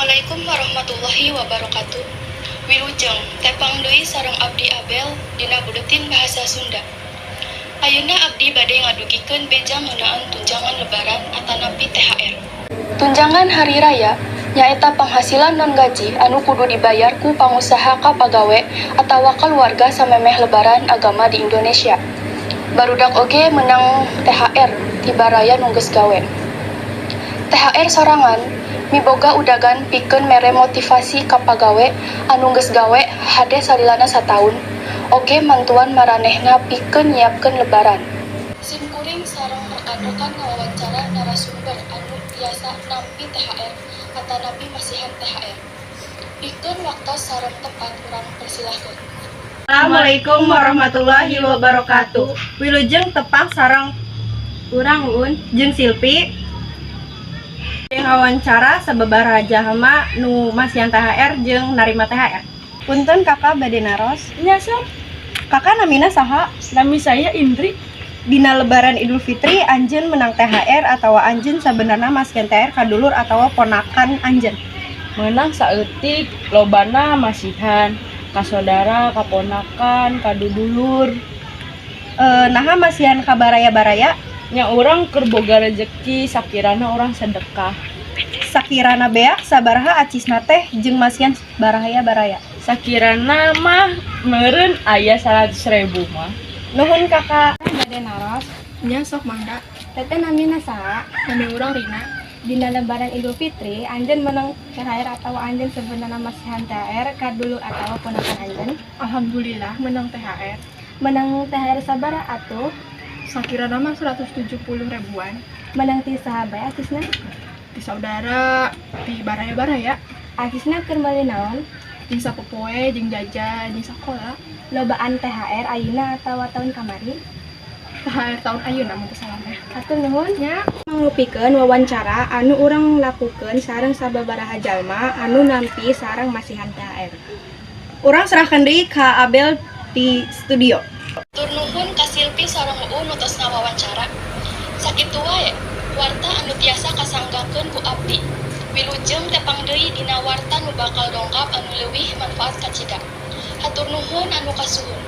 Assalamualaikum warahmatullahi wabarakatuh. Wilujeng tepang deui sareng Abdi Abel dina Buletin Bahasa Sunda. Ayeuna abdi bade ngadugikeun beja ngeunaan tunjangan lebaran atanapi THR. Tunjangan hari raya nyaeta penghasilan non gaji anu kudu dibayar ku pangusaha ka pagawe atawa keluarga samemeh lebaran agama di Indonesia. Barudak oge menang THR tibaraya nu geus gawe. THR sorangan miboga udagan pikeun mere motivasi ka pagawe anu geus gawe hade salilana sataun oge mantuan maranehna pikeun nyiapkeun lebaran. Simkuring sareng rekan-rekan ngawawancara narasumber anu tiasa nampi THR atanapi masihan THR. Pikeun waktos sareng tepat urang persilahkeun. Assalamualaikum warahmatullahi wabarakatuh. Wilujeng tepang sareng urang Uun jeung Silpi yang wawancara sababaraha jalma nu masihan THR jeung narima THR. Punten kakak bade naros. Nya sok. Kakak namina saha? Nami saya Indri. Dina lebaran Idul Fitri anjeun menang THR atawa anjeun sabenerna masihan THR ka dulur atawa ponakan anjeun? Menang saeutik, lobana masihan ka saudara, ka ponakan, ka dudulur. Naha masihan ka baraya-baraya? Nya urang keur boga rezeki sakirana urang sedekah. Sakirana beak sabaraha acisna teh jeung masihan baraya-baraya? Sakirana mah meureun aya 100.000 mah. Nuhun kakak. Bade naros. Nya sok mangga. Teteh namina saha? Nami urang Rina. Dina lebaran Idul Fitri anjeun menang THR atawa anjeun sebenarnya masihan THR ka dulur atawa ponakan anjeun? Alhamdulillah menang THR. Menang THR sabaraha atuh? Sakirana mah 170 ribuan. Menang ti saha bae acisna? Di saudara, di baraya-baraya, Acisna keur meuli naon? jeung sapopoe, jeung jajan, jeung sakola. Lobaan THR ayeuna atawa tahun kamari? THR tahun ayeuna mun teu salah teh. Hatur nuhun nya. Mangupikeun wawancara anu urang lakukeun sareng sababaraha jalma anu nampi sareng masihan THR. Urang serahkeun deui ka Abel di studio. Tur nuhun ka Silpi sareng Uun nu tos ngawawancara. Sakitu wae warta anu tiasa kasanggakeun ku abdi. Wilujeng tepang deui dina warta nu bakal dongkap anu leuwih manfaat ka cida. Hatur nuhun anu kasuhun.